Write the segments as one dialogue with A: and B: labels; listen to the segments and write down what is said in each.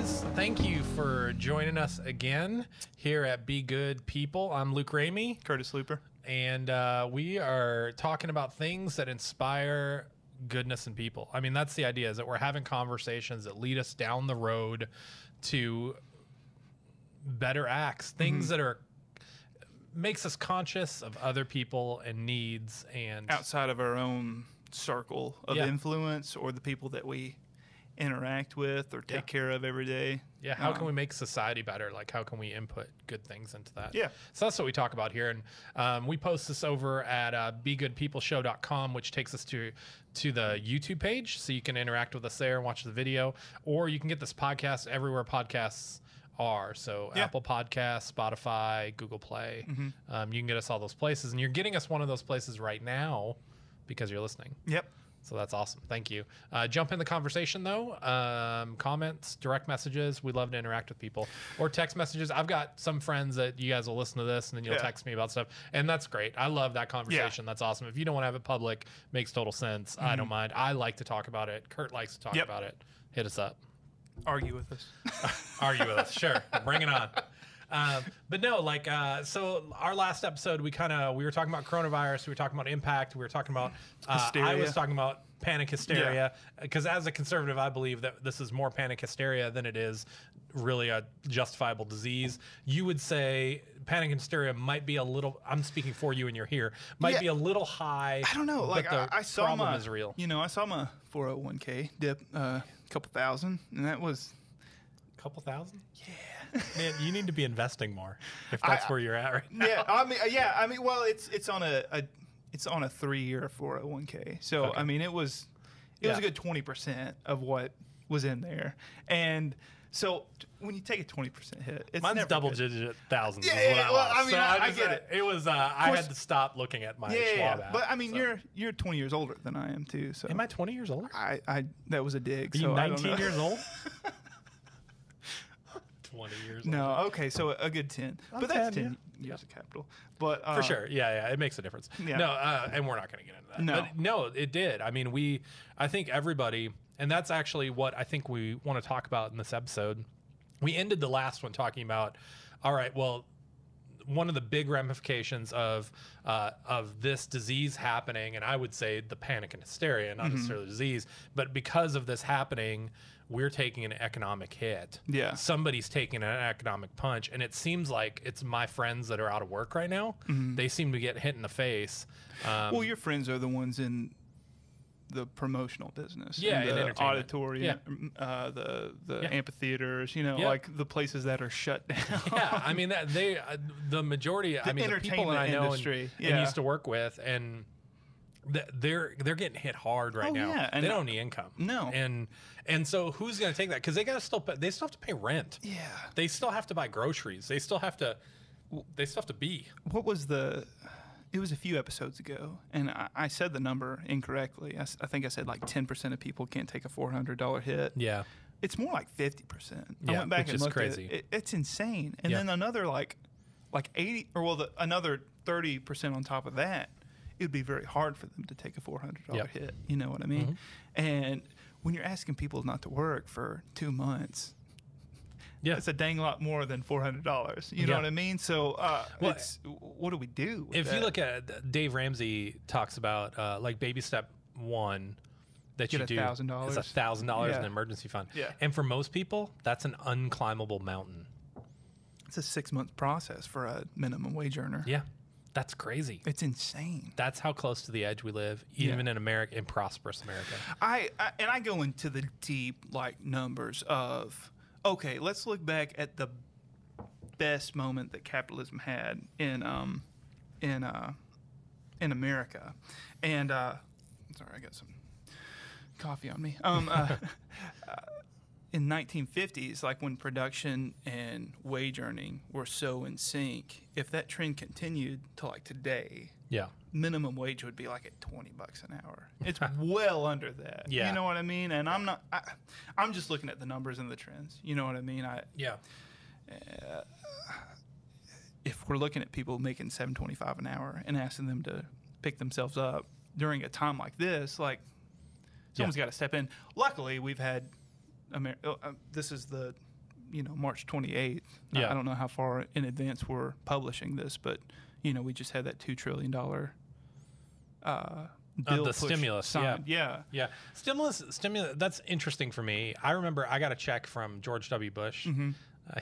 A: guys. Thank you for joining us again here at Be Good People. I'm Luke Ramey.
B: Curtis Looper.
A: And we are talking about things that inspire goodness in people. I mean, that's the idea, is that we're having conversations that lead us down the road to better acts, things that are makes us conscious of other people and needs, and
B: outside of our own circle of influence or the people that we interact with or take care of every day.
A: Yeah, how can we make society better? Like, how can we input good things into that?
B: Yeah.
A: So that's what we talk about here. And we post this over at begoodpeopleshow.com, which takes us to the YouTube page. So you can interact with us there and watch the video. Or you can get this podcast everywhere podcasts are. So Apple Podcasts, Spotify, Google Play. You can get us all those places. And you're getting us one of those places right now because you're listening.
B: Yep.
A: So that's awesome. Thank you. Jump in the conversation, though. Comments, direct messages. We love to interact with people. Or text messages. I've got some friends that you guys will listen to this, and then you'll text me about stuff. And that's great. I love that conversation. That's awesome. If you don't want to have it public, makes total sense. I don't mind. I like to talk about it. Kurt likes to talk about it. Hit us up.
B: Argue with us.
A: Argue with us. Sure. Bring it on. But no, like, so our last episode, we were talking about coronavirus. We were talking about impact. We were talking about, I was talking about panic hysteria, because as a conservative, I believe that this is more panic hysteria than it is really a justifiable disease. You would say panic hysteria might be a little, I'm speaking for you and you're here, might be a little high.
B: I don't know. Like, I saw
A: problem is real.
B: You know, I saw my 401k dip a couple thousand, and that was
A: couple thousand?
B: Yeah.
A: Man, you need to be investing more if that's where you're at right now.
B: I mean, well, it's on a 3-year 401k. So, I mean, it was a good 20% of what was in there. And so when you take a 20% hit, it's
A: mine's
B: never
A: double-digit thousands.
B: Yeah, well, I mean,
A: so
B: I get it.
A: It was, I had to stop looking at my Schwab app.
B: But I mean, you're 20 years older than I am too. So
A: am I 20 years older?
B: I that was a dig.
A: Are you
B: so
A: 19 years old? 20 years.
B: No, okay, so a good 10. But that's 10 years of capital. But
A: for sure, it makes a difference. Yeah. No, and we're not going to get into that.
B: No,
A: but no, it did. I mean, I think everybody, and that's actually what I think we want to talk about in this episode. We ended the last one talking about, all right, well, one of the big ramifications of this disease happening, and I would say the panic and hysteria, not necessarily disease, but because of this happening, we're taking an economic hit.
B: Yeah.
A: Somebody's taking an economic punch, and it seems like it's my friends that are out of work right now. They seem to get hit in the face.
B: Well, your friends are the ones in the promotional business,
A: and
B: the auditorium, the amphitheaters, you know, like the places that are shut down.
A: Yeah, I mean the majority. I mean, the people that I know and used to work with, and they're getting hit hard right now. Yeah, and they don't have any income.
B: No,
A: and so who's going to take that? Because they still have to pay rent.
B: Yeah,
A: they still have to buy groceries. They still have to be.
B: What was the? It was a few episodes ago, and I said the number incorrectly. I think I said like 10% of people can't take a $400 hit.
A: Yeah.
B: It's more like 50%.
A: Yeah,
B: I went back and looked
A: crazy.
B: At it. It's insane. And then another like 80, or well, another 30% on top of that, it would be very hard for them to take a $400 hit. You know what I mean? And when you're asking people not to work for 2 months, it's a dang lot more than $400. You know what I mean? So, what do we do?
A: If you look at Dave Ramsey talks about like baby step one that you do,
B: $1,000.
A: It's $1,000 in an emergency fund.
B: Yeah.
A: And for most people, that's an unclimbable mountain.
B: It's a 6-month process for a minimum wage earner.
A: Yeah. That's crazy.
B: It's insane.
A: That's how close to the edge we live, even in America, in prosperous America.
B: I go into the deep numbers of. Okay, let's look back at the best moment that capitalism had in America, and sorry, I got some coffee on me. In 1950s, like when production and wage earning were so in sync, if that trend continued to like today, minimum wage would be like at $20 an hour. It's well under that.
A: Yeah.
B: You know what I mean? And I'm just looking at the numbers and the trends. You know what I mean? If we're looking at people making $7.25 an hour and asking them to pick themselves up during a time like this, like someone's got to step in. Luckily, we've had this is the March 28th.
A: Yeah.
B: I don't know how far in advance we're publishing this, but we just had that $2 trillion bill
A: the stimulus
B: signed.
A: Yeah. Stimulus. That's interesting for me. I remember I got a check from George W. Bush.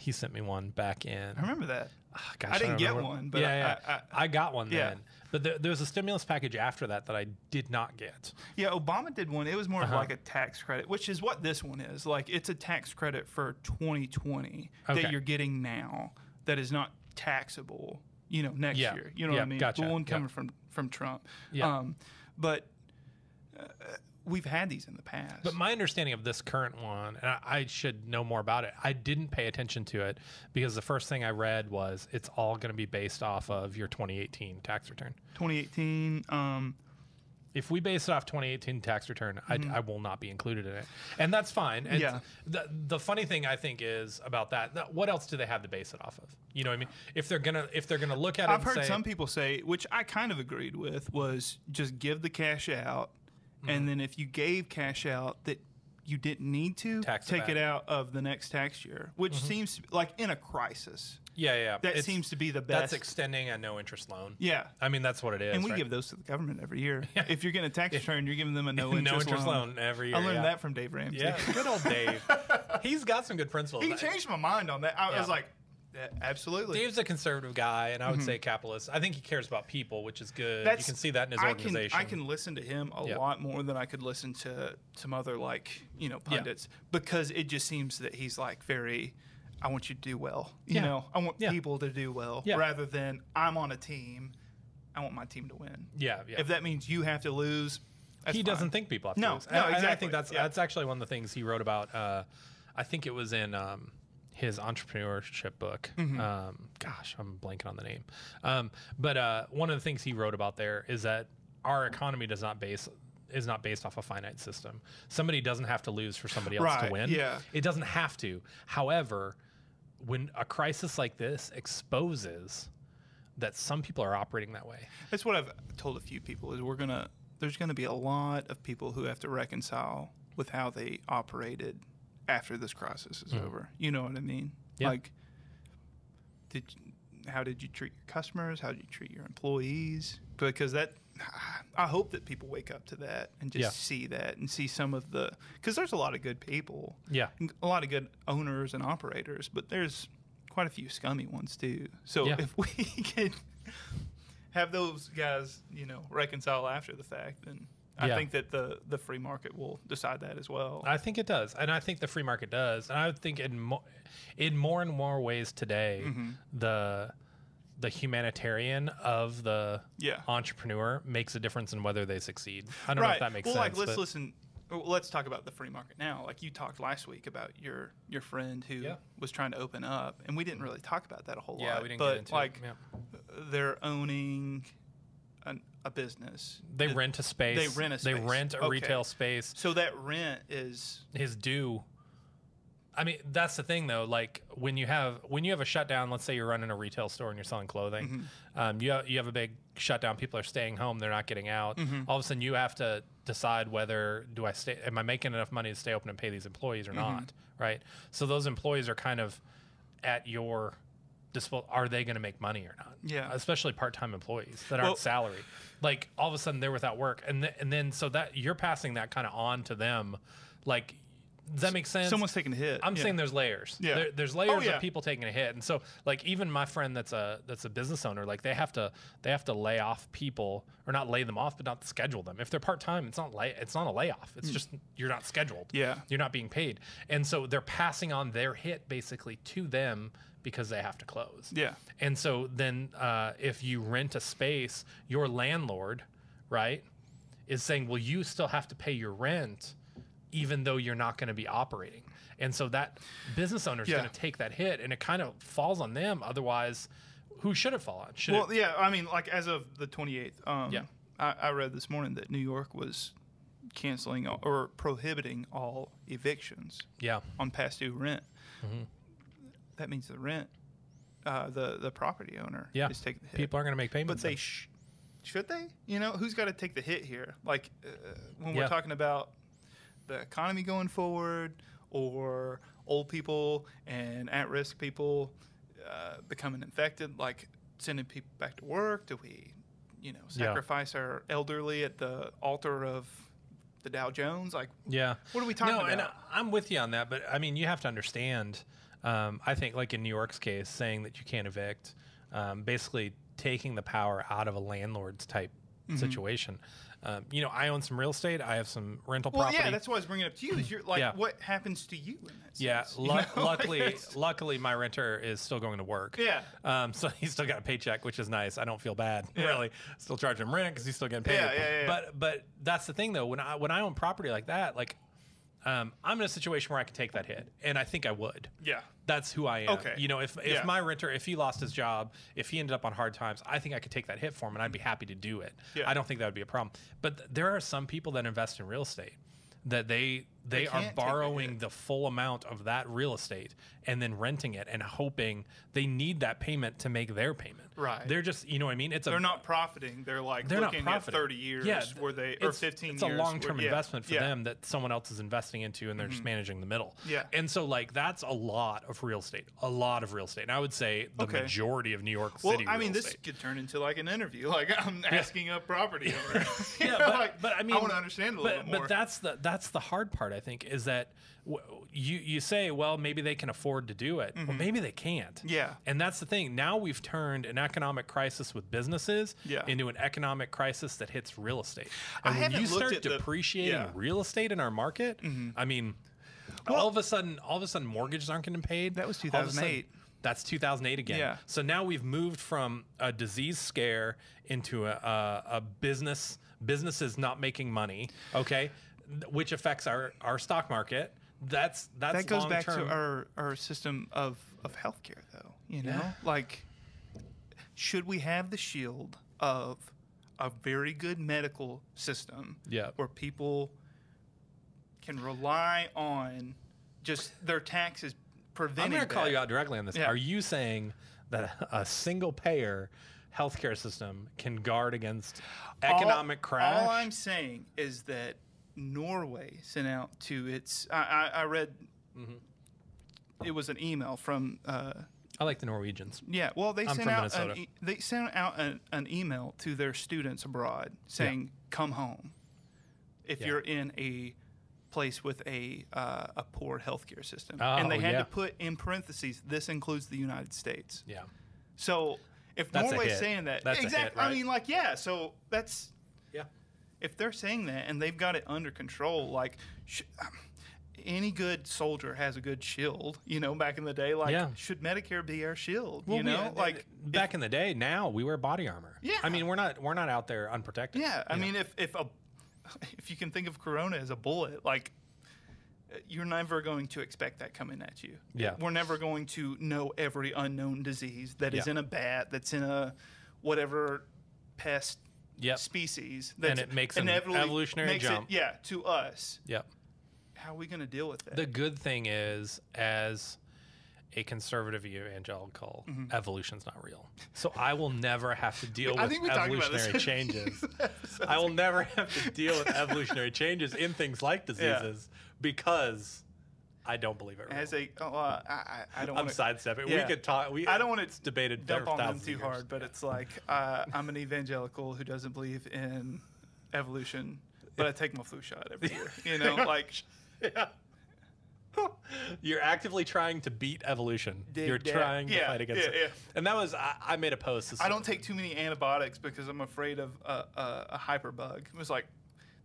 A: He sent me one back in.
B: I remember that.
A: Gosh,
B: I didn't get one, but
A: I got one then. But there was a stimulus package after that I did not get.
B: Yeah, Obama did one. It was more of like a tax credit, which is what this one is. Like, it's a tax credit for 2020 that you're getting now that is not taxable, next year. You know what I mean?
A: Gotcha.
B: The one coming from Trump. Yeah. But we've had these in the past.
A: But my understanding of this current one, and I should know more about it, I didn't pay attention to it because the first thing I read was it's all going to be based off of your 2018 tax return.
B: 2018.
A: If we base it off 2018 tax return, I will not be included in it, and that's fine. And the funny thing I think is about that, what else do they have to base it off of? You know what I mean? If they're gonna look at it,
B: I've heard some people say, which I kind of agreed with, was just give the cash out. And then if you gave cash out that you didn't need to, take it out of the next tax year, which seems like in a crisis.
A: Yeah.
B: That seems to be the best.
A: That's extending a no interest loan.
B: Yeah.
A: I mean, that's what it is.
B: And we give those to the government every year. If you're getting a tax return, you're giving them a no interest
A: loan every year.
B: I learned that from Dave Ramsey.
A: Yeah, good old Dave. He's got some good principles.
B: He changed my mind on that. I was like, absolutely.
A: Dave's a conservative guy, and I would say capitalist. I think he cares about people, which is good. You can see that in his organization.
B: I can listen to him a lot more than I could listen to some other pundits because it just seems that he's like very, I want you to do well. You know, I want people to do well rather than I'm on a team. I want my team to win. Yeah. If that means you have to lose,
A: he doesn't think people have to lose. No, exactly. And I think that's actually one of the things he wrote about. I think it was in his entrepreneurship book. Gosh, I'm blanking on the name. But one of the things he wrote about there is that our economy is not based off a finite system. Somebody doesn't have to lose for somebody else to win.
B: Yeah.
A: It doesn't have to. However, when a crisis like this exposes that some people are operating that way.
B: That's what I've told a few people is there's gonna be a lot of people who have to reconcile with how they operated after this crisis is over. You know what I mean?
A: Yeah.
B: Like, how did you treat your customers? How did you treat your employees? Because I hope that people wake up to that and just see that and see some of because there's a lot of good people.
A: Yeah.
B: A lot of good owners and operators, but there's quite a few scummy ones too. So if we can have those guys, reconcile after the fact, then I think that the free market will decide that as well.
A: I think it does, and I think the free market does, and I would think in more and more ways today, the humanitarian of the entrepreneur makes a difference in whether they succeed. I don't know if that makes sense.
B: Let's talk about the free market now. Like you talked last week about your friend who was trying to open up, and we didn't really talk about that a whole lot.
A: Yeah, we didn't get into it.
B: They're owning a business.
A: They rent a space.
B: They rent a space.
A: They rent a retail space.
B: So that rent is
A: due. I mean, that's the thing though. Like when you have a shutdown, let's say you're running a retail store and you're selling clothing, you have a big shutdown. People are staying home. They're not getting out. All of a sudden, you have to decide whether am I making enough money to stay open and pay these employees or not, right? So those employees are kind of at your disposal. Are they going to make money or not?
B: Yeah.
A: Especially part-time employees that aren't salary. Like all of a sudden they're without work, and then so that you're passing that kind of on to them, like. Does that make sense?
B: Someone's taking a hit.
A: I'm saying there's layers. Yeah. There's layers of people taking a hit, and so like even my friend that's a business owner, like they have to lay off people, or not lay them off, but not schedule them. If they're part time, it's not a layoff. It's just you're not scheduled.
B: Yeah.
A: You're not being paid, and so they're passing on their hit basically to them because they have to close.
B: Yeah.
A: And so then if you rent a space, your landlord, right, is saying, well, you still have to pay your rent, even though you're not going to be operating. And so that business owner is going to take that hit, and it kind of falls on them. Otherwise, who should it fall on?
B: I mean, like as of the 28th, I read this morning that New York was canceling or prohibiting all evictions on past due rent. That means the rent, the property owner is taking the hit.
A: People aren't going to make payments.
B: But they should they? Who's got to take the hit here? Like when we're talking about the economy going forward, or old people and at-risk people becoming infected, like sending people back to work? Do we, sacrifice our elderly at the altar of the Dow Jones? Like, what are we talking about?
A: And I'm with you on that, but I mean, you have to understand, I think like in New York's case, saying that you can't evict, basically taking the power out of a landlord's type situation. I own some real estate. I have some rental property.
B: Yeah, that's why I was bringing it up to you. Is you're like, what happens to you in that sense?
A: Luckily, my renter is still going to work.
B: Yeah.
A: So he's still got a paycheck, which is nice. I don't feel bad, really. Still charging him rent because he's still getting paid.
B: Yeah.
A: But that's the thing, though. When I own property like that, like, I'm in a situation where I can take that hit, and I think I would.
B: Yeah.
A: That's who I am.
B: Okay.
A: If my renter, if he lost his job, if he ended up on hard times, I think I could take that hit for him, and I'd be happy to do it. Yeah. I don't think that would be a problem. But there are some people that invest in real estate that they are borrowing the full amount of that real estate and then renting it and hoping they need that payment to make their payment.
B: Right.
A: They're just, you know what I mean?
B: They're not profiting. They're like looking at 30 years where they, or 15 years.
A: It's a long-term investment for them that someone else is investing into, and they're just managing the middle.
B: Yeah.
A: And so like that's a lot of real estate. And I would say the majority of New York City
B: I mean,
A: real
B: this
A: estate.
B: could turn into like an interview. Like I'm asking a property owner.
A: But I mean,
B: I want to understand a little bit more.
A: But that's the hard part, I think, is that you say, well, maybe they can afford to do it. Well, maybe they can't.
B: Yeah.
A: And that's the thing. Now we've turned an economic crisis with businesses into an economic crisis that hits real estate. And when you start depreciating real estate in our market, I mean, all of a sudden mortgages aren't getting paid.
B: That was 2008.
A: That's 2008 again.
B: Yeah.
A: So now we've moved from a disease scare into a businesses not making money, which affects our stock market. That
B: goes back to our system of healthcare, though. Like, should we have the shield of a very good medical system where people can rely on just their taxes preventing?
A: I'm going to call you out directly on this. Are you saying that a single payer healthcare system can guard against economic crash?
B: All I'm saying is that Norway sent out to its. I read. It was an email from.
A: I like the Norwegians.
B: Yeah, well, they sent out an email to their students abroad saying, "Come home, if you're in a place with a poor healthcare system." And they had to put in parentheses, "This includes the United States."
A: Yeah.
B: So if Norway's saying that,
A: exactly. Right?
B: I mean, like, so that's. If they're saying that and they've got it under control, like any good soldier has a good shield, back in the day, like should Medicare be our shield?
A: Well, like back in the day, now we wear body armor.
B: Yeah.
A: I mean, we're not out there unprotected.
B: Yeah. I mean, if you can think of Corona as a bullet, like you're never going to expect that coming at you.
A: Yeah.
B: We're never going to know every unknown disease that is in a bat, that's in a whatever pest species,
A: and it makes an evolutionary jump.
B: To us.
A: Yep.
B: How are we going to deal with that?
A: The good thing is, as a conservative evangelical, evolution's not real. So I will never have to deal with evolutionary changes. I will never have to deal with evolutionary changes in things like diseases because I don't believe it.
B: As I don't.
A: I'm sidestepping. We could talk.
B: I don't want to
A: debated
B: dump on them too hard, but it's like I'm an evangelical who doesn't believe in evolution, but I take my flu shot every year. Like.
A: Yeah. You're actively trying to beat evolution. You're trying to fight against it. And that was I made a post.
B: I don't take too many antibiotics because I'm afraid of a hyperbug. It was like.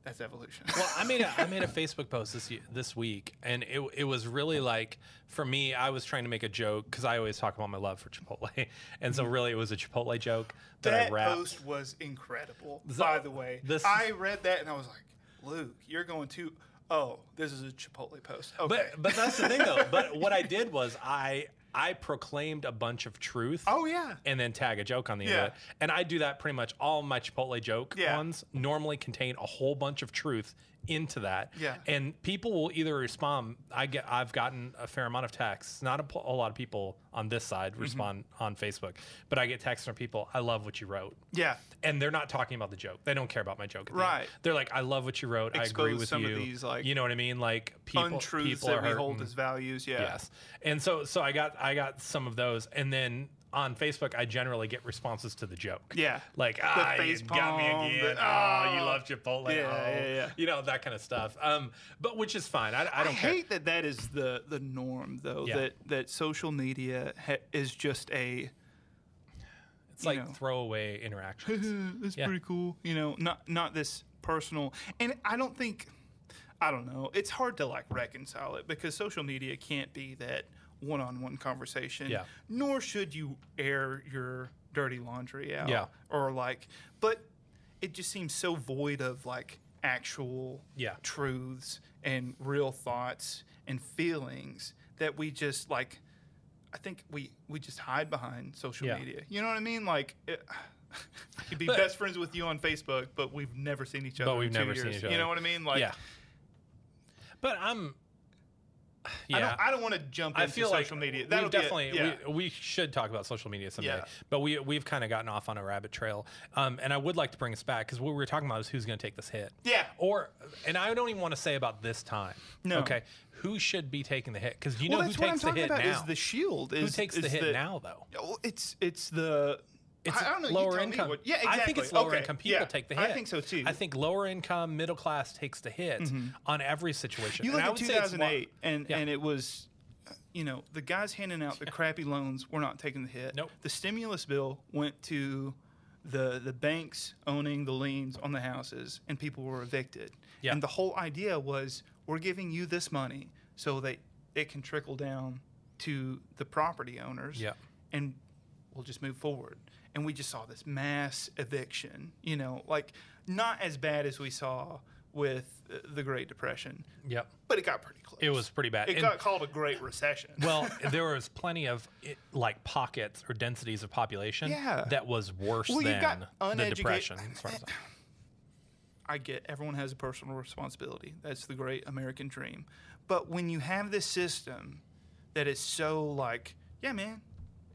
B: That's evolution.
A: Well, I made a Facebook post this week, and it was really like, for me, I was trying to make a joke because I always talk about my love for Chipotle, and so really it was a Chipotle joke that I wrapped.
B: That post was incredible, by the way. I read that and I was like, Luke, you're going to. Oh, this is a Chipotle post. Okay.
A: But that's the thing though. But what I did was I proclaimed a bunch of truth.
B: Oh, yeah.
A: And then tag a joke on the end of it. And I do that pretty much. All my Chipotle joke ones normally contain a whole bunch of truth into that.
B: Yeah.
A: And people will either respond. I've gotten a fair amount of texts. Not a lot of people on this side respond on Facebook, but I get texts from people. I love what you wrote.
B: Yeah.
A: And they're not talking about the joke. They don't care about my joke.
B: Right.
A: They're like, I love what you wrote.
B: Expose
A: I agree with
B: some
A: you.
B: Of these, like,
A: you know what I mean? Like
B: untruths
A: people
B: that
A: are
B: we
A: hurting.
B: hold as values. Yeah.
A: Yes. And so I got some of those, and then on Facebook, I generally get responses to the joke.
B: Yeah.
A: Like,
B: face
A: you got me
B: palm,
A: again. You love Chipotle.
B: Yeah.
A: You know, that kind of stuff. But which is fine. I don't care.
B: hate that is the norm, though, that social media is just a...
A: It's like throwaway interactions.
B: That's pretty cool. You know, not this personal. And I don't know. It's hard to, like, reconcile it because social media can't be that one-on-one conversation.
A: Yeah.
B: Nor should you air your dirty laundry out.
A: Yeah.
B: Or, like, but it just seems so void of, like, actual truths and real thoughts and feelings that we just, like, I think we just hide behind social media. You know what I mean? Like, I could be best friends with you on Facebook, but we've never seen each other in 2 years. You know what I mean? Like,
A: But
B: I don't want to jump into social media.
A: That'll definitely we should talk about social media someday. But we've kind of gotten off on a rabbit trail. And I would like to bring us back because what we were talking about is who's going to take this hit.
B: Yeah.
A: And I don't even want to say about this time.
B: No.
A: Okay. Who should be taking the hit? Because you know who
B: that's what
A: takes
B: I'm
A: the hit
B: talking about
A: now.
B: Is the shield?
A: Who takes the hit now though?
B: It's the.
A: It's
B: I don't know,
A: lower income.
B: Yeah, exactly.
A: I think it's lower income people take the hit.
B: I think so too.
A: I think lower income, middle class takes the hit on every situation.
B: You look
A: and
B: at 2008, and it was, the guys handing out the crappy loans were not taking the hit.
A: Nope.
B: The stimulus bill went to the banks owning the liens on the houses, and people were evicted.
A: Yeah.
B: And the whole idea was, we're giving you this money so that it can trickle down to the property owners.
A: Yeah.
B: And we'll just move forward. And we just saw this mass eviction, like not as bad as we saw with the Great Depression.
A: Yep.
B: But it got pretty close.
A: It was pretty bad.
B: It got called a Great Recession.
A: Well, there was plenty of like pockets or densities of population that was worse than the Depression. As far as
B: I get everyone has a personal responsibility. That's the great American dream. But when you have this system that is so like, yeah, man,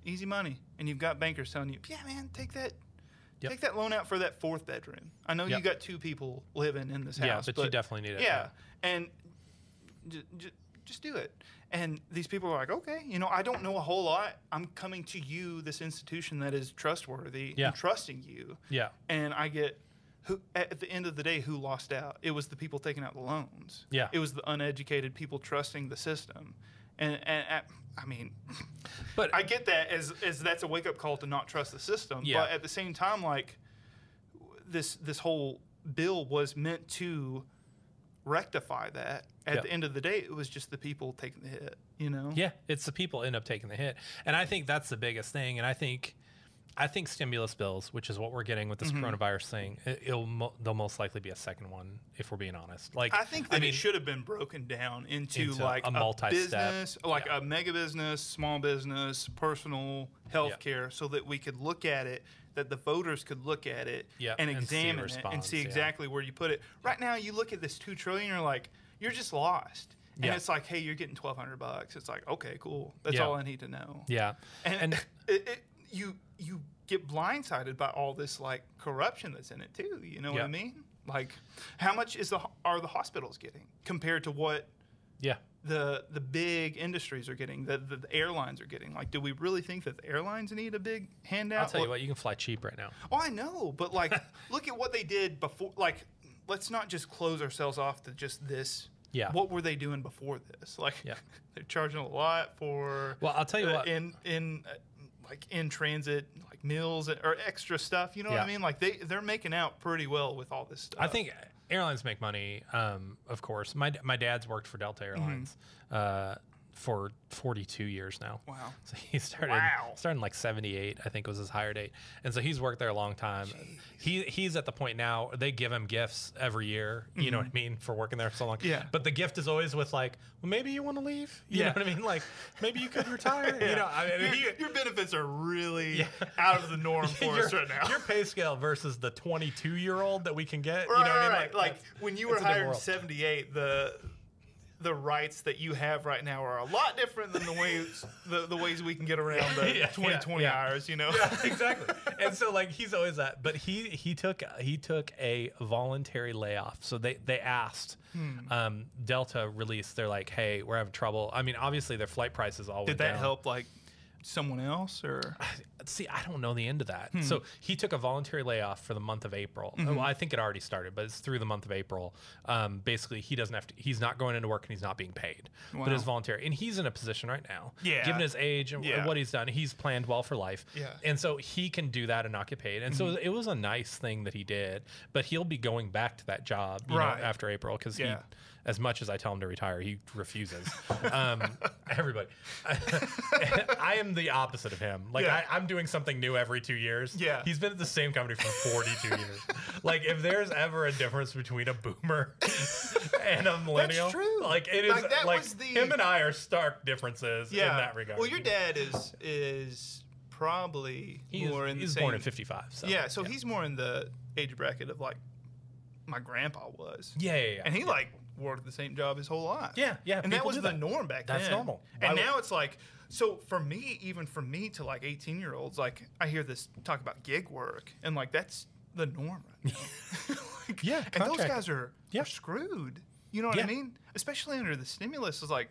B: easy money, and you've got bankers telling you, yeah, man, take that loan out for that fourth bedroom. I know you got two people living in this house.
A: Yeah, but you definitely need it.
B: Yeah, and just do it. And these people are like, okay, I don't know a whole lot. I'm coming to you, this institution that is trustworthy, and trusting you. Yeah. And I get, at the end of the day, who lost out? It was the people taking out the loans. Yeah. It was the uneducated people trusting the system. And I mean, but I get that as that's a wake up call to not trust the system. Yeah. But at the same time, like this whole bill was meant to rectify that. At the end of the day, it was just the people taking the hit.
A: Yeah, it's the people end up taking the hit, and I think that's the biggest thing. And I think stimulus bills, which is what we're getting with this coronavirus thing, there'll most likely be a second one if we're being honest. Like
B: I think it should have been broken down into like a business, like a mega business, small business, personal healthcare, so that we could look at it, that the voters could look at it and examine it and see exactly where you put it. Right now, you look at this $2 trillion, you're like, you're just lost. And it's like, hey, you're getting $1,200. It's like, okay, cool. That's all I need to know. Yeah, and you get blindsided by all this like corruption that's in it too. You know what I mean? Like, how much are the hospitals getting compared to what the big industries are getting, the airlines are getting? Like, do we really think that the airlines need a big handout?
A: I'll tell you what, you can fly cheap right now.
B: Oh, I know, but like, look at what they did before. Like, let's not just close ourselves off to just this. Yeah. What were they doing before this? Like, they're charging a lot for.
A: Well, I'll tell you what.
B: In transit, like meals or extra stuff. You know what I mean? Like they're making out pretty well with all this stuff.
A: I think airlines make money. Of course, my dad's worked for Delta Airlines. for 42 years now.
B: Wow.
A: So he started in like 78, I think was his hire date. And so he's worked there a long time. He's at the point now, they give him gifts every year, you know what I mean, for working there for so long.
B: Yeah.
A: But the gift is always with like, well, maybe you want to leave? You know what I mean? Like, maybe you could retire? You know, I mean,
B: your benefits are really out of the norm for us right now.
A: Your pay scale versus the 22-year-old that we can get,
B: Right,
A: you know what I mean?
B: Like when you were hired in 78, the rights that you have right now are a lot different than the ways we can get around the 2020 hours, you know?
A: Yeah, exactly. And so like he's always that, but he took a voluntary layoff. So they asked Delta released. They're like, hey, we're having trouble. I mean, obviously their flight prices all went down.
B: Did that help like someone else or?
A: See, I don't know the end of that. So he took a voluntary layoff for the month of April. Well, I think it already started, but it's through the month of April. Basically, he doesn't have to. He's not going into work and he's not being paid. But it's voluntary, and he's in a position right now.
B: Yeah.
A: Given his age and what he's done, he's planned well for life.
B: Yeah.
A: And so he can do that and not get paid. And so it was a nice thing that he did. But he'll be going back to that job, you know, after April because he. As much as I tell him to retire, he refuses. Everybody. I am the opposite of him. Like, I'm doing something new every 2 years.
B: Yeah.
A: He's been at the same company for 42 years. Like, if there's ever a difference between a boomer and a millennial,
B: that's true.
A: Like, it is like him and I are stark differences in that regard.
B: Well, your dad is probably more in the
A: he's
B: same...
A: born in 55. So,
B: so he's more in the age bracket of, like, my grandpa was.
A: Yeah.
B: And he, like... worked the same job his whole life.
A: Yeah.
B: And that was the norm back then.
A: That's normal.
B: And now it's like, so for me, even for me to like 18-year-olds, like I hear this talk about gig work and like that's the norm right now. Like, and those guys are screwed. You know what I mean? Especially under the stimulus. Is like,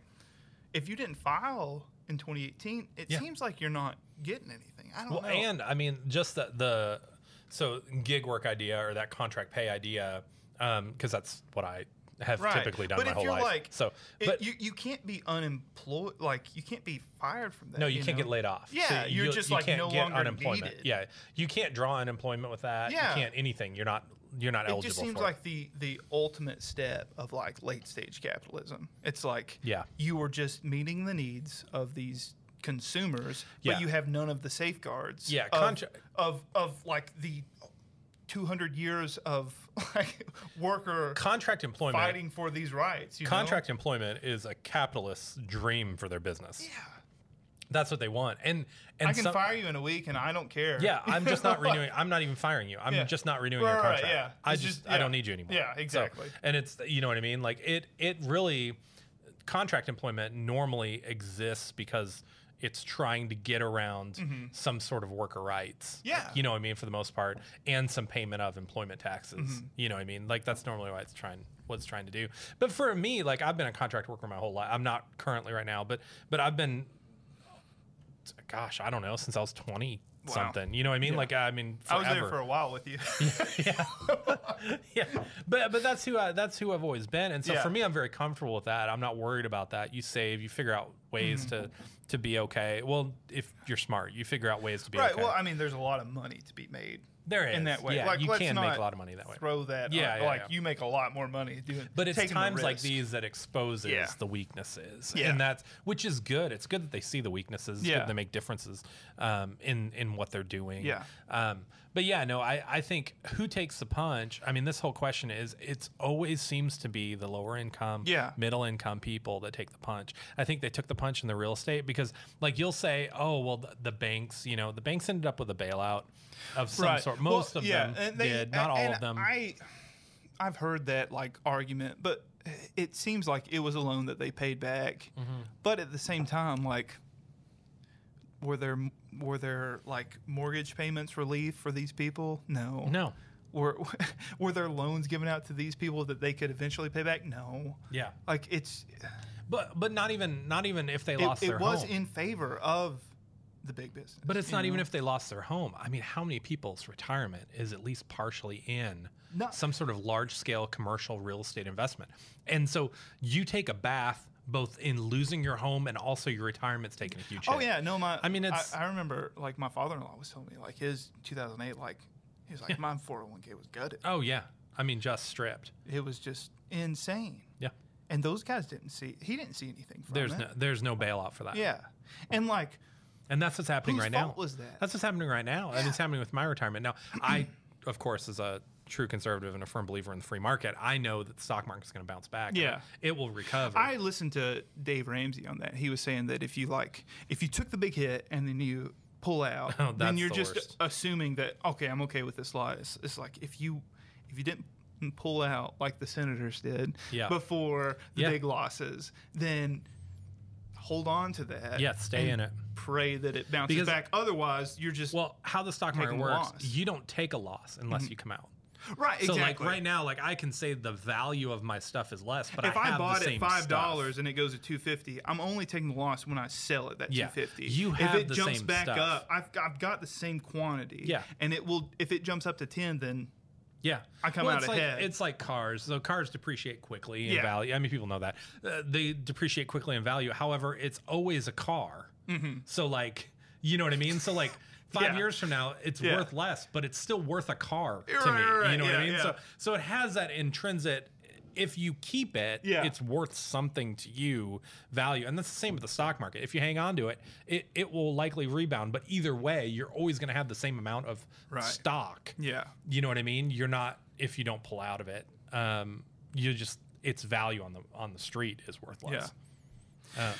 B: if you didn't file in 2018, it seems like you're not getting anything. I don't know.
A: And I mean, just the gig work idea or that contract pay idea, because that's what I have typically done my whole life.
B: Like,
A: so,
B: but you can't be unemployed. Like you can't be fired from that.
A: No, you can't get laid off.
B: Yeah,
A: so
B: you're just like no longer
A: unemployment.
B: needed.
A: Yeah, you can't draw unemployment with that.
B: Yeah.
A: You can't anything. You're not eligible. It
B: just seems like the ultimate step of like late stage capitalism. It's like you were just meeting the needs of these consumers, but you have none of the safeguards.
A: Yeah,
B: of like the 200 years of like worker
A: contract employment
B: fighting for these rights.
A: Contract employment is a capitalist's dream for their business. Yeah, that's what they want. And I
B: can fire you in a week, and I don't care.
A: Yeah, I'm just not renewing. I'm not even firing you. I'm just not renewing your contract.
B: Yeah,
A: I don't need you anymore.
B: Yeah, exactly.
A: So, and it's you know what I mean. Like it really contract employment normally exists because it's trying to get around some sort of worker rights.
B: Yeah.
A: You know what I mean, for the most part, and some payment of employment taxes. You know what I mean? Like that's normally what it's trying to do. But for me, like I've been a contract worker my whole life. I'm not currently right now, but I've been, gosh, I don't know, since I was 20 something. You know what I mean? Like I mean, forever.
B: I was there for a while with you.
A: But that's who I've always been. And so for me, I'm very comfortable with that. I'm not worried about that. You save, you figure out ways to be okay. Well, if you're smart, you figure out ways to be okay.
B: Right. Well, I mean, there's a lot of money to be made.
A: There is.
B: In that way.
A: Yeah,
B: like,
A: you can make a lot of money that way.
B: Throw that. You make a lot more money doing.
A: But it's times like these that exposes the weaknesses.
B: Yeah.
A: And which is good. It's good that they see the weaknesses. It's good that they make differences in what they're doing.
B: Yeah.
A: But yeah, no, I think who takes the punch? I mean, this whole question is, it's always seems to be the lower income, middle income people that take the punch. I think they took the punch in the real estate because, like, you'll say, oh, well, the banks, you know, the banks ended up with a bailout of some sort. Most of them did, not all of them.
B: I've heard that like argument, but it seems like it was a loan that they paid back. But at the same time, like, were there like mortgage payments relief for these people? No. Were there loans given out to these people that they could eventually pay back? No.
A: Yeah.
B: Like it's.
A: But not even if they lost their home.
B: It was in favor of the big business.
A: But it's not even if they lost their home. I mean, how many people's retirement is at least partially in some sort of large-scale commercial real estate investment? And so you take a bath both in losing your home and also your retirement's taking a huge hit.
B: Oh, yeah. No,
A: I
B: remember, like, my father-in-law was telling me, like, his 2008, like, he was like, my 401k was gutted.
A: Oh, yeah. I mean, just stripped.
B: It was just insane.
A: Yeah.
B: And those guys didn't see anything from it.
A: There's no bailout for that.
B: Yeah. And like,
A: and that's what's happening right now.
B: Whose fault was that?
A: That's what's happening right now. And it's happening with my retirement. Now, I, of course, as a true conservative and a firm believer in the free market, I know that the stock market is going to bounce back.
B: Yeah.
A: It will recover.
B: I listened to Dave Ramsey on that. He was saying that if you took the big hit and then you pull out, then you're just assuming that, okay, I'm okay with this loss. It's like if you didn't pull out like the Senators did before the big losses, then hold on to that.
A: Yeah, stay in it.
B: Pray that it bounces back. Otherwise, you're just
A: how the stock market works, you don't take a loss unless you come out.
B: Right,
A: so
B: exactly.
A: Like right now, like I can say the value of my stuff is less, but
B: if
A: I have
B: bought
A: the same
B: at $5
A: stuff.
B: and it goes to $2.50, I'm only taking the loss when I sell it at $2.50.
A: You have
B: if it
A: the
B: jumps
A: same
B: back
A: stuff.
B: up, I've got the same quantity.
A: Yeah,
B: and it will. If it jumps up to 10, then I come out ahead.
A: It's like cars. So cars depreciate quickly in value. I mean, people know that they depreciate quickly in value. However, it's always a car. So like, you know what I mean? So like. 5 years from now, it's worth less, but it's still worth a car to me.
B: Right,
A: you know what I mean?
B: Yeah.
A: So it has that intrinsic. If you keep it, it's worth something to you, value, and that's the same with the stock market. If you hang on to it, it will likely rebound. But either way, you're always going to have the same amount of stock.
B: Yeah,
A: you know what I mean? You're not if you don't pull out of it. You just its value on the street is worth less.
B: Yeah.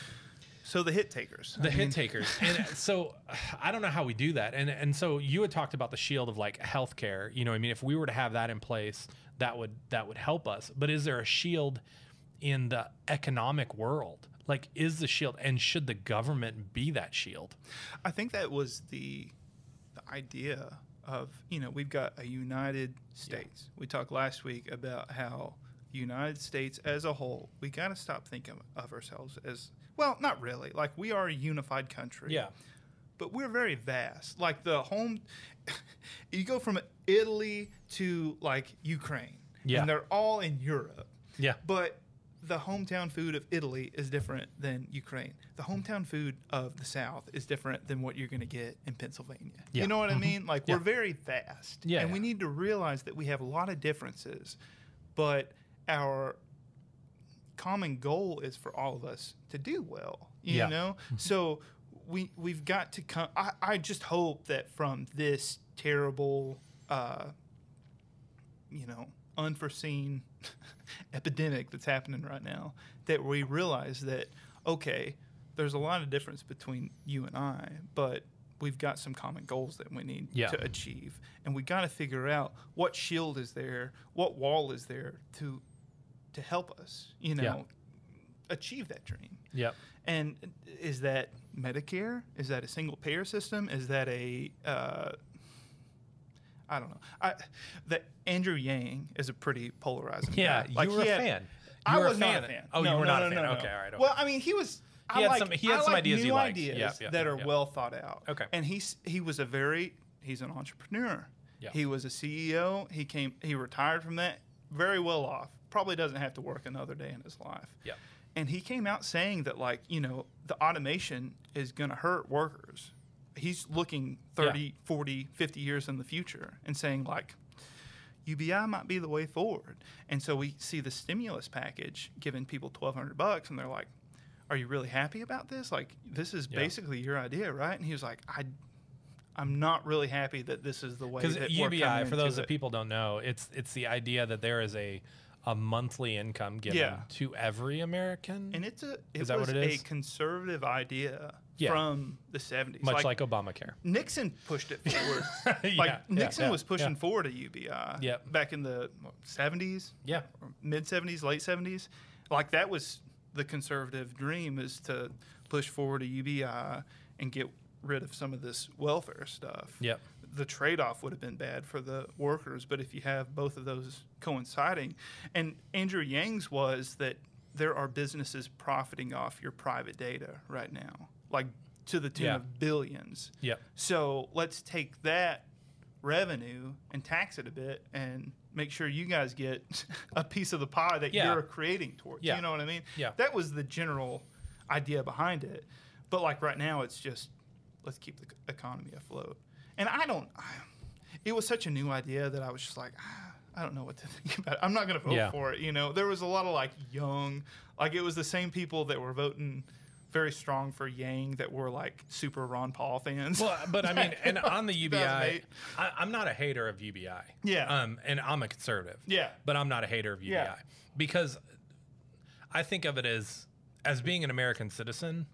B: So the hit takers.
A: Hit takers. And so I don't know how we do that. And so you had talked about the shield of like healthcare. You know what I mean? If we were to have that in place, that would help us. But is there a shield in the economic world? Like, is the shield, and should the government be that shield?
B: I think that was the idea of, we've got a United States. We talked last week about how the United States as a whole, we got to stop thinking of ourselves as, well, not really. Like, we are a unified country.
A: Yeah.
B: But we're very vast. Like, you go from Italy to, like, Ukraine.
A: Yeah.
B: And they're all in Europe.
A: Yeah.
B: But the hometown food of Italy is different than Ukraine. The hometown food of the South is different than what you're going to get in Pennsylvania. Yeah. You know what I mean? Like, we're very vast.
A: Yeah.
B: And we need to realize that we have a lot of differences. But our common goal is for all of us to do well, you know? So we've got to come. I just hope that from this terrible, unforeseen epidemic that's happening right now, that we realize that, okay, there's a lot of difference between you and I, but we've got some common goals that we need to achieve. And we got to figure out what shield is there, what wall is there to help us, achieve that dream.
A: Yep.
B: And is that Medicare? Is that a single payer system? Is that a I don't know. That Andrew Yang is a pretty polarizing guy.
A: Like, you were a fan.
B: I was not a fan.
A: Oh,
B: no,
A: you were
B: no,
A: not
B: no,
A: a fan.
B: No, no.
A: Okay, all right. Okay.
B: Well, I mean, he was.
A: He had some ideas
B: new
A: he liked.
B: ideas that are well thought out.
A: Okay.
B: And he's an entrepreneur.
A: Yeah.
B: He was a CEO. He retired from that, very well off. Probably doesn't have to work another day in his life.
A: Yeah.
B: And he came out saying that, like, the automation is going to hurt workers. He's looking 30, 40, 50 years in the future and saying, like, UBI might be the way forward. And so we see the stimulus package giving people $1,200, and they're like, are you really happy about this? Like, this is basically your idea, right? And he was like, I'm not really happy that this is the way that we're coming
A: UBI, for those
B: into
A: that people don't know, it's the idea that there is a monthly income given to every American.
B: And it was
A: what it is?
B: A conservative idea from the 70s.
A: Much like Obamacare.
B: Nixon pushed it forward. Nixon was pushing forward a UBI back in the 70s, mid-70s, late 70s. Like, that was the conservative dream, is to push forward a UBI and get rid of some of this welfare stuff.
A: Yep.
B: The trade-off would have been bad for the workers, but if you have both of those coinciding, and Andrew Yang's was that there are businesses profiting off your private data right now, like to the tune of billions.
A: Yep.
B: So let's take that revenue and tax it a bit and make sure you guys get a piece of the pie that you're creating towards. You know what I mean?
A: Yeah.
B: That was the general idea behind it. But like right now, it's just, let's keep the economy afloat. And it was such a new idea that I was just like, I don't know what to think about it. I'm not going to vote for it. You know, there was a lot of like young, like it was the same people that were voting very strong for Yang that were like super Ron Paul fans.
A: Well, but I mean, and on the UBI, I'm not a hater of UBI.
B: Yeah.
A: And I'm a conservative.
B: Yeah.
A: But I'm not a hater of UBI because I think of it as being an American citizen.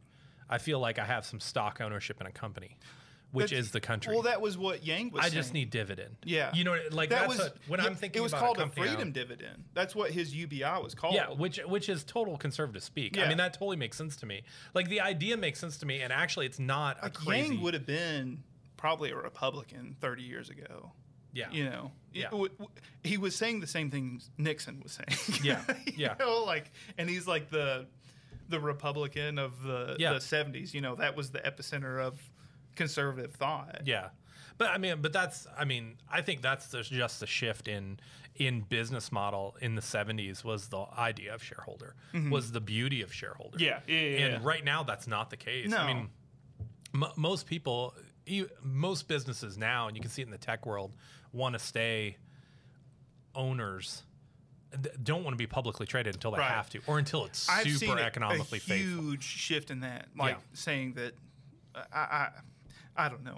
A: I feel like I have some stock ownership in a company, which is the country.
B: Well, that was what Yang was saying.
A: I just need dividend.
B: Yeah.
A: You know, like
B: that
A: that's
B: was
A: when I'm thinking
B: it was
A: about
B: called
A: a
B: a
A: company
B: freedom dividend. That's what his UBI was called.
A: Yeah, which is total conservative speak.
B: Yeah.
A: I mean, that totally makes sense to me. Like the idea makes sense to me, and actually, it's not a crazy.
B: Yang would have been probably a Republican 30 years ago.
A: Yeah.
B: You know,
A: Yeah.
B: he was saying the same things Nixon was saying.
A: Yeah. Yeah.
B: You know, like, and he's like the Republican of the 70s. You know, that was the epicenter of conservative thought.
A: Yeah. But I mean, I think that's just the shift in business model in the 70s was the idea of shareholder, was the beauty of shareholder.
B: Yeah.
A: And right now that's not the case.
B: No.
A: I mean, most people, most businesses now, and you can see it in the tech world, want to stay owners, don't want to be publicly traded until they have to, or until it's super economically faithful.
B: A huge shift in that, like saying that I don't know.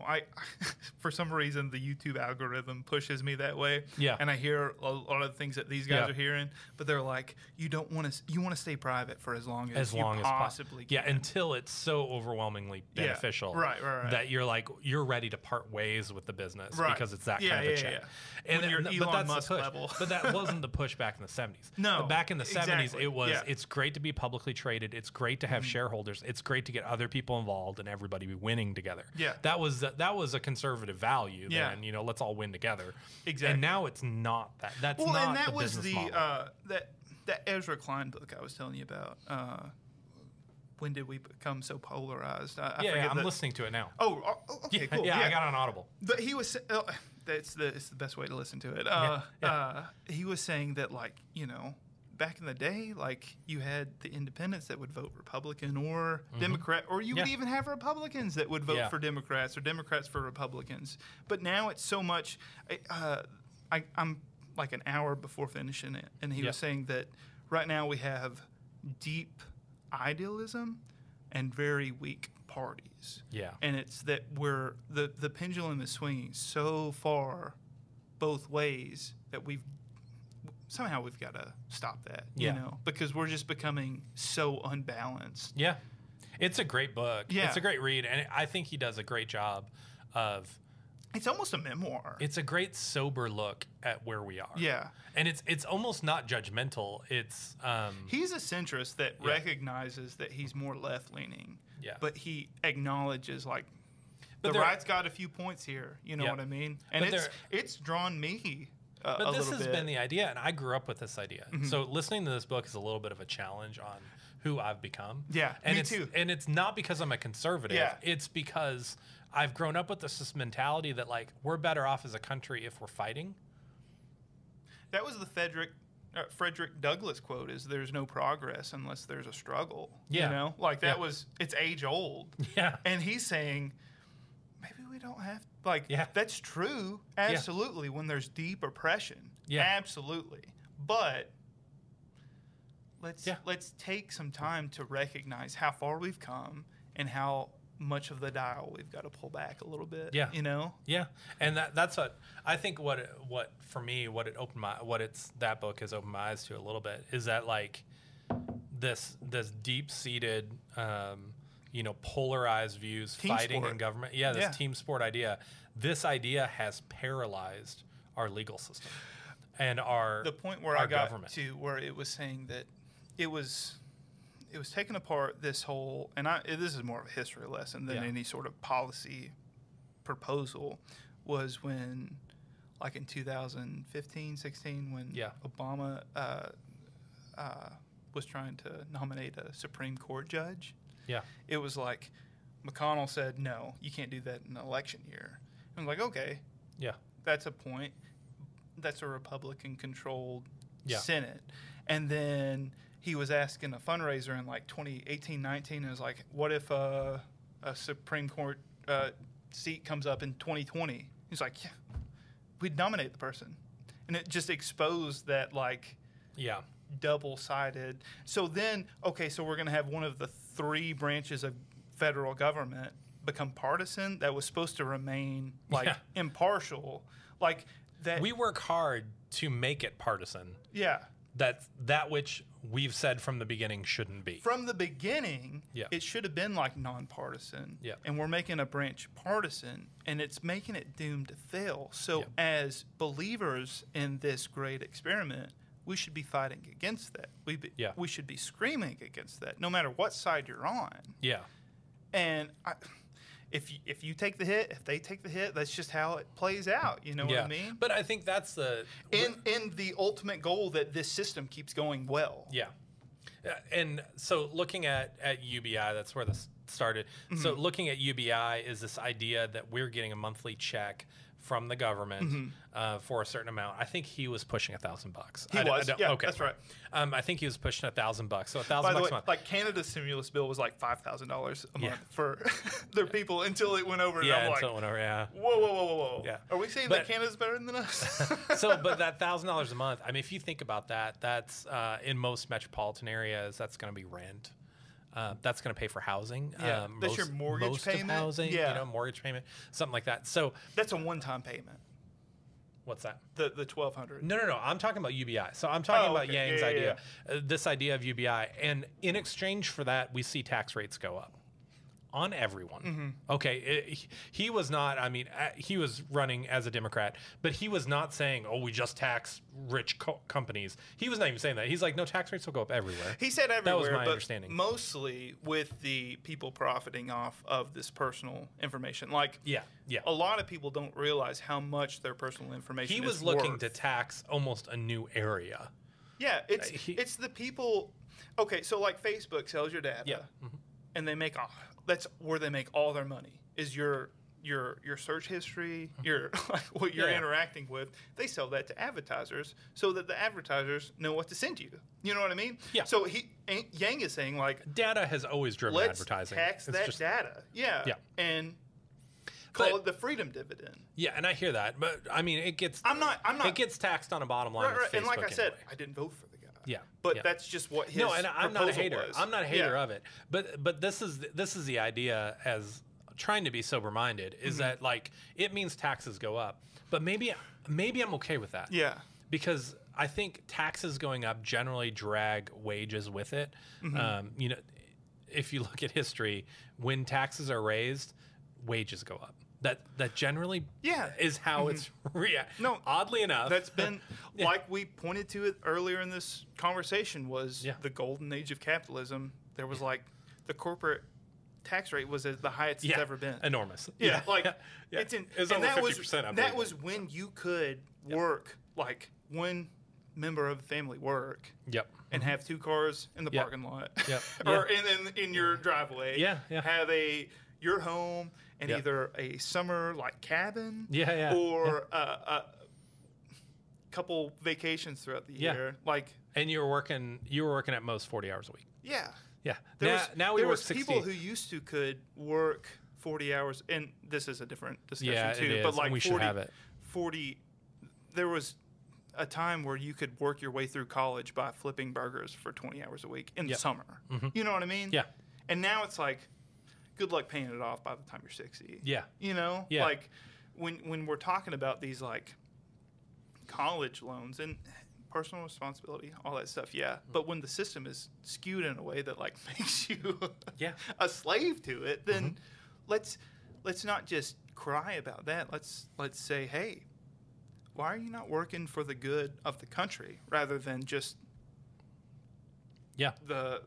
B: For some reason the YouTube algorithm pushes me that way.
A: Yeah.
B: And I hear a lot of the things that these guys are hearing, but they're like, you want to stay private for as long as you possibly can.
A: Yeah, until it's so overwhelmingly beneficial
B: Right.
A: that you're ready to part ways with the business because it's that kind of a check.
B: And you're Elon Musk level.
A: But that wasn't the push back in the 70s.
B: No.
A: Back in the 70s, it was
B: Yeah.
A: it's great to be publicly traded. It's great to have shareholders. It's great to get other people involved and everybody be winning together.
B: Yeah.
A: That was a conservative value.
B: Yeah.
A: Then, let's all win together.
B: Exactly.
A: And now it's not that. That's not
B: and that
A: the
B: was
A: business
B: the
A: model.
B: that Ezra Klein book I was telling you about. When did we become so polarized? I forget
A: I'm listening to it now.
B: Oh, okay, cool.
A: Yeah, I got on Audible.
B: But he was it's the best way to listen to it. He was saying that, like, back in the day, like, you had the independents that would vote Republican or Democrat, or you would even have Republicans that would vote for Democrats or Democrats for Republicans. But now it's so much. I'm like an hour before finishing it, and he was saying that right now we have deep idealism and very weak parties.
A: Yeah.
B: And it's that the pendulum is swinging so far both ways that we've got to stop that, because we're just becoming so unbalanced.
A: Yeah. It's a great book.
B: Yeah.
A: It's a great read, and I think he does a great job of...
B: It's almost a memoir.
A: It's a great sober look at where we are.
B: Yeah.
A: And it's almost not judgmental. It's...
B: he's a centrist that recognizes that he's more left-leaning.
A: Yeah.
B: But he acknowledges, like,
A: but
B: the right's got a few points here. You know what I mean? And it's drawn me
A: but this has been the idea, and I grew up with this idea. So listening to this book is a little bit of a challenge on who I've become.
B: Yeah,
A: and
B: me too.
A: And it's not because I'm a conservative.
B: Yeah. It's
A: because I've grown up with this mentality that, like, we're better off as a country if we're fighting.
B: That was the Frederick Douglass quote, is there's no progress unless there's a struggle.
A: Yeah.
B: Like, that was, it's age old.
A: Yeah.
B: And he's saying, maybe we don't have, like, that's true, absolutely, when there's deep oppression.
A: Yeah.
B: Absolutely. But let's take some time to recognize how far we've come and how much of the dial we've got to pull back a little bit.
A: Yeah. Yeah. And that's what I think that book has opened my eyes to a little bit, is that, like, this deep-seated polarized views,
B: team
A: fighting
B: sport.
A: in government. Yeah, this team sport idea. This idea has paralyzed our legal system and
B: the point where I got
A: government.
B: to where it was saying that it was taking apart this whole, and this is more of a history lesson than any sort of policy proposal, was when, like, in 2015, 16, when Obama was trying to nominate a Supreme Court judge.
A: Yeah.
B: It was like McConnell said, no, you can't do that in an election year. I was like, okay.
A: Yeah.
B: That's a point. That's a Republican-controlled Senate. And then he was asking a fundraiser in, like, 2018, 19, and it was like, what if a Supreme Court seat comes up in 2020? He's like, yeah, we'd nominate the person. And it just exposed that, like, double-sided. So then, okay, so we're going to have one of the 3 branches of federal government become partisan that was supposed to remain, like, impartial. Like, that.
A: We work hard to make it partisan.
B: Yeah.
A: That which we've said from the beginning shouldn't be.
B: From the beginning, it should have been like nonpartisan.
A: Yeah.
B: And we're making a branch partisan, and it's making it doomed to fail. So as believers in this great experiment, we should be fighting against that. We should be screaming against that, no matter what side you're on.
A: Yeah.
B: And if you take the hit, if they take the hit, that's just how it plays out. You know what I mean?
A: But I think that's the
B: in the ultimate goal that this system keeps going well.
A: Yeah. And so looking at UBI, that's where this started. So looking at UBI is this idea that we're getting a monthly check from the government for a certain amount. I think he was pushing $1,000.
B: He was. Yeah, okay. That's right.
A: I think he was pushing $1,000. So $1,000 a month.
B: Like Canada's stimulus bill was like $5,000 a month for their people until it went over.
A: Yeah,
B: and I'm
A: until it went over. Yeah.
B: Whoa.
A: Yeah.
B: Are we saying that Canada's better than us?
A: But that $1,000 a month. I mean, if you think about that, that's in most metropolitan areas, that's going to be rent. That's going to pay for housing.
B: Yeah, that's your mortgage payment.
A: Of housing, mortgage payment, something like that. So
B: that's a one-time payment.
A: What's that?
B: The $1,200.
A: No. I'm talking about UBI. So I'm talking about Yang's idea, this idea of UBI, and in exchange for that, we see tax rates go up on everyone. Okay, he was not. I mean, he was running as a Democrat, but he was not saying, "Oh, we just tax rich companies." He was not even saying that. He's like, "No, tax rates will go up everywhere."
B: He said everywhere.
A: That was my
B: but
A: understanding.
B: Mostly with the people profiting off of this personal information. Like,
A: yeah.
B: A lot of people don't realize how much their personal information.
A: He was looking to tax almost a new area.
B: Yeah, it's the people. Okay, so like Facebook sells your data, and they make that's where they make all their money. Is your search history, your like what you're interacting with. They sell that to advertisers so that the advertisers know what to send you. You know what I mean?
A: Yeah.
B: So Yang is saying, like,
A: data has always driven advertising.
B: Let's tax that data. Yeah. And call it the freedom dividend.
A: Yeah, and I hear that, but I mean, it gets.
B: I'm not.
A: It gets taxed on a bottom line.
B: Right. And like I said,
A: anyway.
B: I didn't vote for the guy.
A: Yeah.
B: But that's just what his
A: No, and I'm not a hater.
B: Was.
A: I'm not a hater of it. But this is the idea, as trying to be sober minded, is that like it means taxes go up. But maybe I'm okay with that.
B: Yeah.
A: Because I think taxes going up generally drag wages with it. You know, if you look at history, when taxes are raised, wages go up. That generally is how it's
B: No,
A: oddly enough,
B: that's been like we pointed to it earlier in this conversation was the golden age of capitalism. There was like the corporate tax rate was the highest it's ever been.
A: Enormous.
B: It's
A: it was over 50%.
B: That was when you could work like one member of the family work. And have 2 cars in the parking lot. Or in your driveway. Have your home and either a summer like cabin or a couple vacations throughout the year. Like,
A: and you were working at most 40 hours a week.
B: Yeah.
A: Now we work 60.
B: People who used to could work 40 hours, and this is a different discussion too.
A: It is,
B: but like
A: and we
B: 40,
A: should have it.
B: 40, there was a time where you could work your way through college by flipping burgers for 20 hours a week in the summer. You know what I mean?
A: Yeah.
B: And now it's like, good luck paying it off by the time you're 60.
A: Yeah.
B: You know?
A: Yeah.
B: Like when we're talking about these like college loans and personal responsibility, all that stuff, but when the system is skewed in a way that like makes you a slave to it, then let's not just cry about that. Let's say, hey, why are you not working for the good of the country rather than just the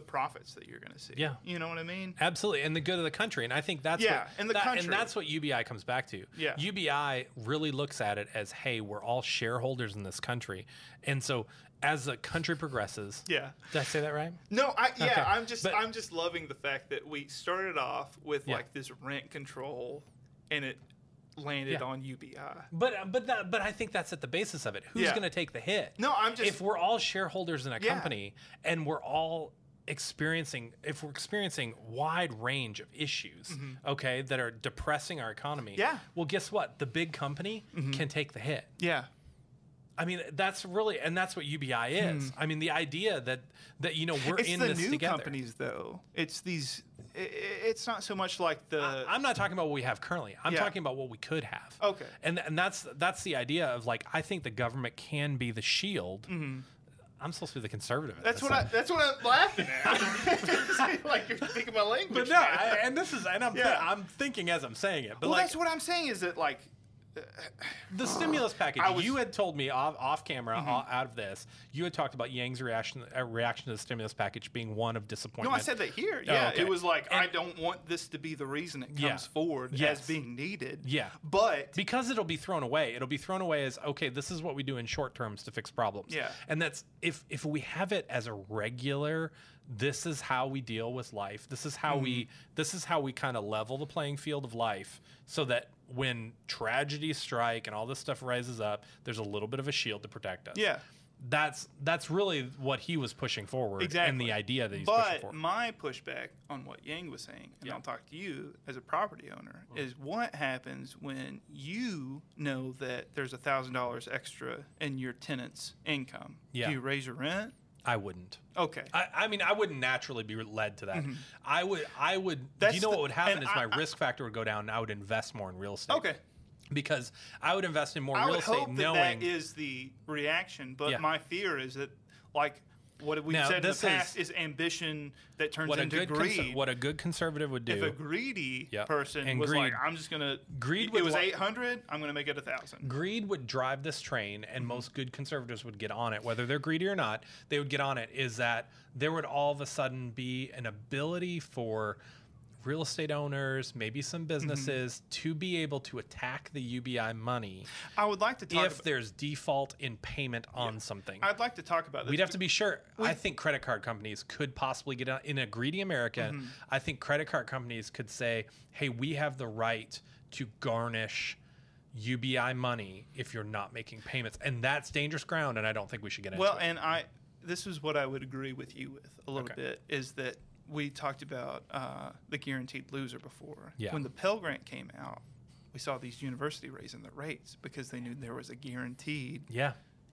B: profits that you're going to see? You know what I mean?
A: Absolutely. And the good of the country. And I think that's
B: and
A: that's what UBI comes back to. UBI really looks at it as, hey, we're all shareholders in this country. And so as the country progresses, did I say that right?
B: No, I'm just loving the fact that we started off with like this rent control and it landed on UBI.
A: But I think that's at the basis of it. Who's going to take the hit?
B: No,
A: if we're all shareholders in a company and we're all experiencing wide range of issues, okay, that are depressing our economy. Well, guess what? The big company can take the hit. I mean, that's really, and that's what UBI is. I mean, the idea that we're in this together. It's the new
B: companies, though. It's these. It's not so much like the.
A: I'm not talking about what we have currently. I'm talking about what we could have.
B: Okay.
A: And that's the idea of like, I think the government can be the shield. I'm supposed to be the conservative.
B: That's what I'm laughing at. Like you're speaking my language.
A: But no, I'm thinking as I'm saying it. But
B: well, that's what I'm saying is that like.
A: The stimulus package. You had told me off camera, out of this, you had talked about Yang's reaction to the stimulus package being one of disappointment.
B: No, I said that here. Yeah, it was like, I don't want this to be the reason it comes forward as being needed.
A: Yeah,
B: but
A: because it'll be thrown away. It'll be thrown away as, okay, this is what we do in short terms to fix problems.
B: Yeah,
A: and that's if we have it as a regular. This is how we deal with life. This is how we kind of level the playing field of life, so that when tragedies strike and all this stuff rises up, there's a little bit of a shield to protect us.
B: Yeah.
A: That's really what he was pushing forward.
B: Exactly.
A: And the idea that he's pushing forward.
B: But my pushback on what Yang was saying, and I'll talk to you as a property owner, is what happens when you know that there's $1,000 extra in your tenant's income?
A: Yeah.
B: Do you raise your rent?
A: I wouldn't.
B: Okay.
A: I mean, I wouldn't naturally be led to that. I would. You know what would happen is my risk factor would go down, and I would invest more in real estate.
B: Okay.
A: Because I would invest in more real estate,
B: hope that is the reaction. But my fear is that, like what we've said in the past, is ambition that turns into greed.
A: What a good conservative would do.
B: If a greedy person was like, I'm just gonna greed. It was 800. I'm gonna make it 1,000.
A: Greed would drive this train, and most good conservatives would get on it, whether they're greedy or not. They would get on it. Is that there would all of a sudden be an ability for real estate owners, maybe some businesses, to be able to attack the UBI money.
B: I would like to talk
A: if there's default in payment on something.
B: I'd like to talk about this.
A: We'd have to be sure. I think credit card companies could possibly get in a greedy America. I think credit card companies could say, hey, we have the right to garnish UBI money if you're not making payments. And that's dangerous ground, and I don't think we should get into it.
B: Well, and this is what I would agree with you with a little bit, is that we talked about the guaranteed loser before.
A: Yeah.
B: When the Pell Grant came out, we saw these universities raising their rates because they knew there was a guaranteed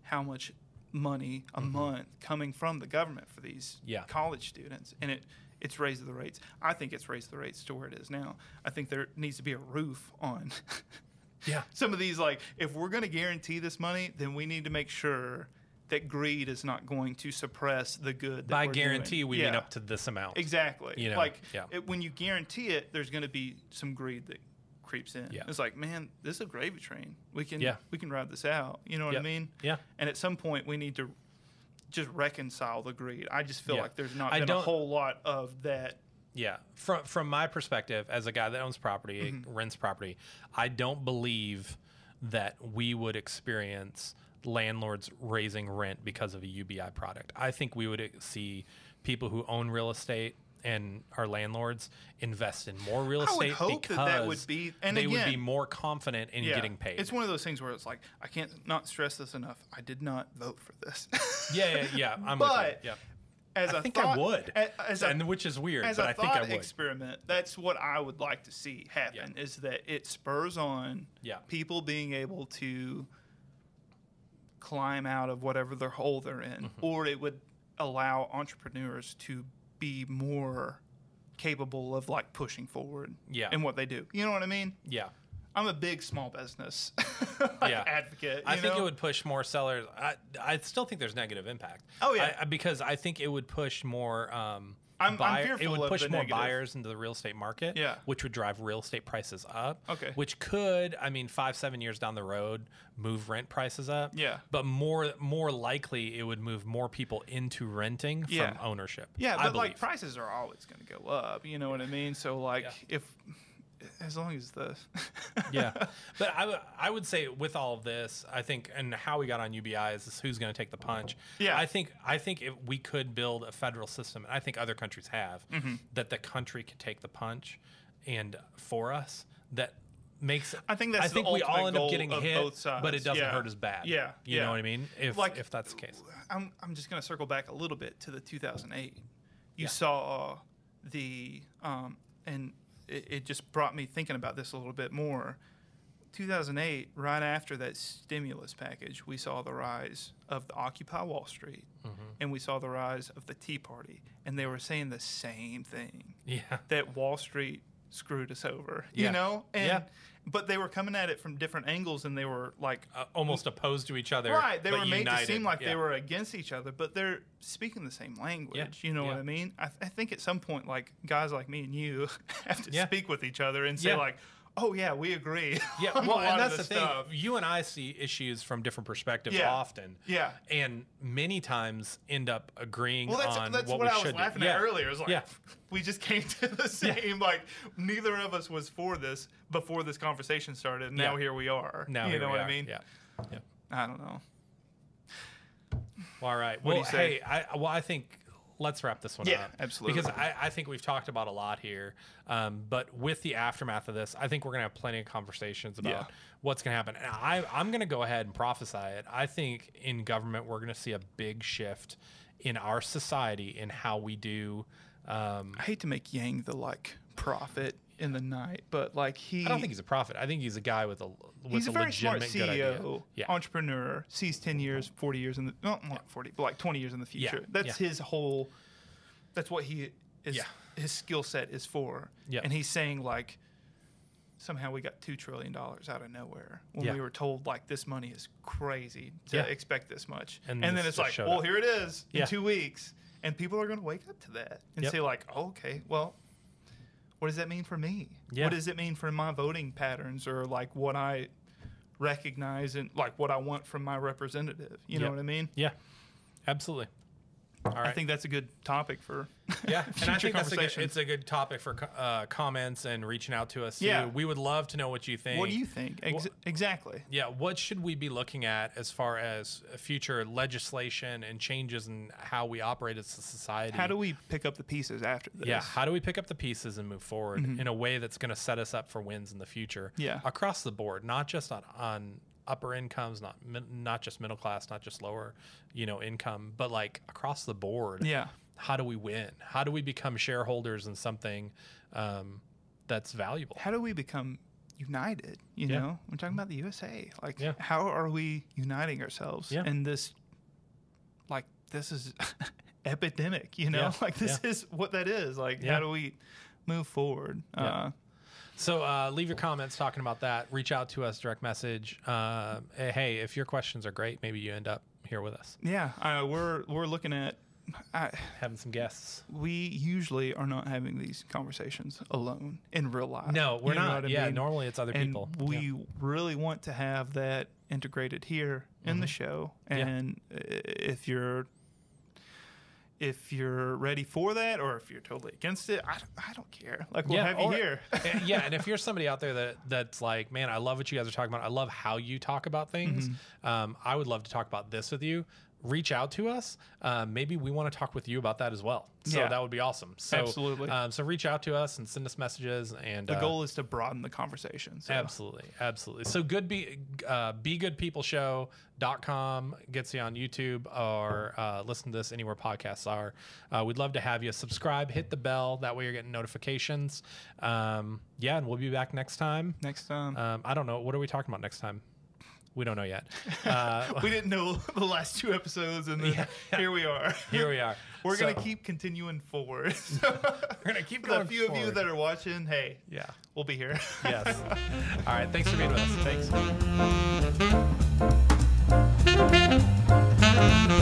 B: how much money a month coming from the government for these college students. And it's raised the rates. I think it's raised the rates to where it is now. I think there needs to be a roof on some of these. Like, if we're going to guarantee this money, then we need to make sure that greed is not going to suppress the good.
A: By guarantee, we mean up to this amount.
B: Exactly.
A: You know,
B: like when you guarantee it, there's going to be some greed that creeps in.
A: Yeah.
B: It's like, man, this is a gravy train. We can ride this out. You know what I mean?
A: Yeah.
B: And at some point, we need to just reconcile the greed. I just feel like there's not been a whole lot of that.
A: Yeah. From my perspective, as a guy that owns property, rents property, I don't believe that we would experience landlords raising rent because of a UBI product. I think we would see people who own real estate and are landlords invest in more real estate. I would hope that would be, and they would be more confident in getting paid.
B: It's one of those things where it's like, I can't not stress this enough. I did not vote for this.
A: I'm
B: but
A: with you.
B: As
A: I think I would, which is weird, but I think I would.
B: Experiment. That's what I would like to see happen. Is that it spurs on people being able to climb out of whatever their hole they're in, or it would allow entrepreneurs to be more capable of like pushing forward in what they do. You know what I mean?
A: Yeah.
B: I'm a big small business advocate.
A: I think it would push more sellers. I still think there's negative impact.
B: Oh yeah,
A: because I think it would push more.
B: I'm fearful
A: it would push
B: of the
A: more
B: negative.
A: Buyers into the real estate market, which would drive real estate prices up.
B: Okay.
A: Which could, 5-7 years down the road, move rent prices up.
B: Yeah.
A: But more likely, it would move more people into renting from ownership.
B: Yeah, but like prices are always going to go up. You know what I mean? So like as long as the
A: but I would say with all of this, I think, and how we got on UBI is who's going to take the punch. I think if we could build a federal system, and I think other countries have, that the country could take the punch, and for us that makes.
B: I think that's.
A: I think we all end up getting hit,
B: both sides.
A: but it doesn't hurt as bad. You know what I mean? If that's the case,
B: I'm just going to circle back a little bit to the 2008. You saw the and. It just brought me thinking about this a little bit more. 2008, right after that stimulus package, we saw the rise of the Occupy Wall Street, and we saw the rise of the Tea Party, and they were saying the same thing.
A: Yeah.
B: That Wall Street screwed us over, you know? And, but they were coming at it from different angles, and they were like
A: almost opposed to each other.
B: Right. They
A: but
B: were made
A: united.
B: to seem like they were against each other, but they're speaking the same language. You know what I mean? I think at some point, like guys like me and you have to speak with each other and say like, oh yeah, we agree.
A: Yeah, well, and that's the thing. You and I see issues from different perspectives often. Yeah, and many times end up agreeing on
B: that's
A: what
B: we should do.
A: I was
B: laughing at earlier. It was like we just came to the same. Like neither of us was for this before this conversation started. And now here we are.
A: Now
B: you know what
A: I
B: mean?
A: Yeah.
B: I don't know.
A: Well, all right.
B: What do you say?
A: Hey, I think. Let's wrap this one up.
B: Yeah, absolutely.
A: Because I think we've talked about a lot here. But with the aftermath of this, I think we're going to have plenty of conversations about what's going to happen. And I'm going to go ahead and prophesy it. I think in government, we're going to see a big shift in our society in how we do.
B: I hate to make Yang the prophet in the night, but I
A: don't think he's a prophet. I think he's a guy with a
B: very smart
A: CEO,
B: entrepreneur, sees 10 years, 40 years in the not 40, but 20 years in the future.
A: Yeah.
B: That's his whole. That's what he is. His skill set is for. And he's saying somehow we got $2 trillion out of nowhere when we were told this money is crazy to expect this much, and then it's like, well, here it is in 2 weeks, and people are going to wake up to that and say oh, okay, well. What does that mean for me? What does it mean for my voting patterns or what I recognize and what I want from my representative? You know what I mean?
A: Yeah, absolutely. All right.
B: I think that's a good topic for
A: and I think it's a good topic for comments and reaching out to us too.
B: Yeah.
A: We would love to know what you think.
B: What do you think? Exactly.
A: Yeah, what should we be looking at as far as future legislation and changes in how we operate as a society?
B: How do we pick up the pieces after this?
A: Yeah, how do we pick up the pieces and move forward in a way that's going to set us up for wins in the future?
B: Yeah.
A: Across the board, not just on upper incomes, not just middle class, not just lower, income, but across the board.
B: Yeah.
A: How do we win? How do we become shareholders in something that's valuable?
B: How do we become united? You know, we're talking about the USA. How are we uniting ourselves in this? This is epidemic. This is what that is. How do we move forward?
A: So leave your comments talking about that. Reach out to us, direct message. Hey, if your questions are great, maybe you end up here with us.
B: Yeah, we're looking at
A: having some guests.
B: We usually are not having these conversations alone in real life.
A: No, we're not. Yeah, normally it's other people.
B: We really want to have that integrated here in the show. And if you're ready for that, or if you're totally against it, I don't care. We'll have you here.
A: And if you're somebody out there that's like, man, I love what you guys are talking about. I love how you talk about things. I would love to talk about this with you. Reach out to us. Maybe we want to talk with you about that as well. So that would be awesome. So,
B: absolutely.
A: So reach out to us and send us messages. And
B: the goal is to broaden the conversation. So.
A: Absolutely. So begoodpeopleshow.com gets you on YouTube, or listen to this anywhere podcasts are. We'd love to have you subscribe, hit the bell. That way you're getting notifications. And we'll be back next time. I don't know. What are we talking about next time? We don't know yet.
B: We didn't know the last 2 episodes, and then here we are. We're going to keep continuing forward.
A: We're going to keep going
B: forward. The few of you that are watching, hey, we'll be here.
A: Yes. All right. Thanks for being with us.
B: Thanks.